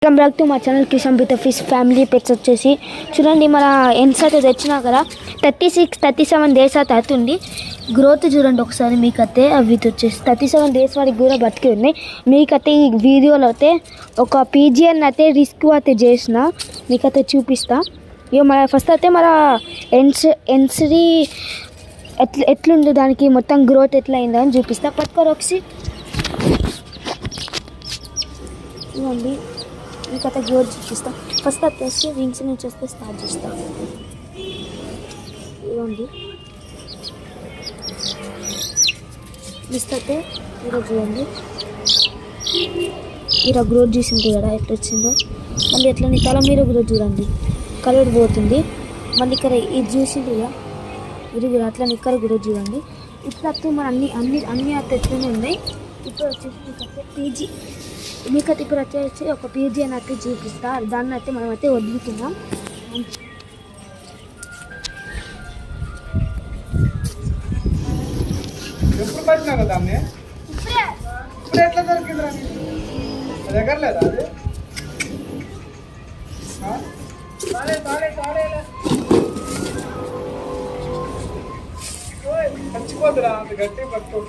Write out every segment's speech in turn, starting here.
Welcome back to మా channel Kishan with fish family pets వచ్చేసి చూడండి. మన ఎన్స్ అయితే తెచ్చినా కదా 37 డేస్ అయితే అవుతుంది. గ్రోత్ చూడండి ఒకసారి. మీకైతే అవి వచ్చేసి 37 డేస్ వరకు కూడా బతికి ఉన్నాయి. మీకైతే ఈ వీడియోలో అయితే ఒక పీజిఎన్ అయితే రిస్క్ అయితే చేసిన మీకైతే చూపిస్తా. ఇక మన ఫస్ట్ అయితే మన ఎన్స్ది ఎట్లుంది, దానికి మొత్తం గ్రోత్ ఎట్లా అయిందో అని చూపిస్తా. పట్టుకోరు ఒకసి ఇవ్వండి. మీకు అయితే గ్రోత్ చూపిస్తాం. ఫస్ట్ వచ్చేసి వింగ్స్ నుంచి వస్తే స్టార్ట్ చేస్తాం. ఇవ్వండి ఫస్ట్ అయితే ఈరోజు చూడండి. ఇలా గ్రోత్ చూసింది కదా ఎట్లా వచ్చిందో. మళ్ళీ ఎట్లా తల మీద గ్రోత్ చూడండి, కలర్ పోతుంది. మళ్ళీ ఇక్కడ ఇది చూసింది కదా, ఇది కూడా అట్లా ఇక్కడ గ్రోత్ చూడండి. ఇప్పుడు అయితే మన అన్ని అయితే ఎట్లనే ఉన్నాయి. ఇప్పుడు వచ్చేసి మీకైతే పీజీ మీకైతే ఇప్పుడు వచ్చేసి ఒక పీజీ అని అయితే చూపిస్తా. దాన్ని అయితే మనం అయితే వదులుతున్నాం. ఎప్పుడు పట్టినా కదా ఇప్పుడు ఎట్లా దొరికిందిరా దగ్గర లేదా అది చచ్చిపోతురా అంత గట్టి పట్టుకో.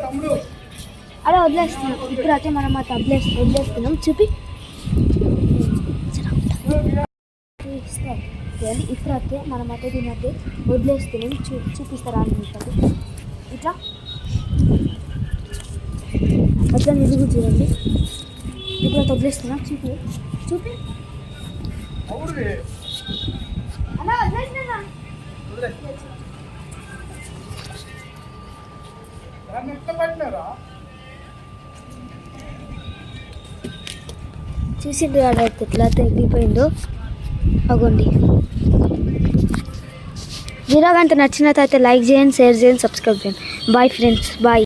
తమ్ముడు అలా వదిలేస్తున్నాం. ఇప్పుడు అయితే మనం అయితే వదిలేస్తున్నాం. చూపి ఇప్పుడు అయితే మనం అయితే దీని అయితే వదిలేస్తున్నాం. చూపిస్తారా అని ఇట్లా అట్లా నిలుగు చూడండి. ఇప్పుడు అయితే వదిలేస్తున్నాం. చూపి అలా వదిలేస్తున్నా. చూసిండ్రు ఆడైతే ఎట్లా తగ్గిపోయిందో. అగోండి. వీడియో కనుక నచ్చినట్లయితే లైక్ చేయండి, షేర్ చేయండి, సబ్స్క్రైబ్ చేయండి. Bye friends, bye.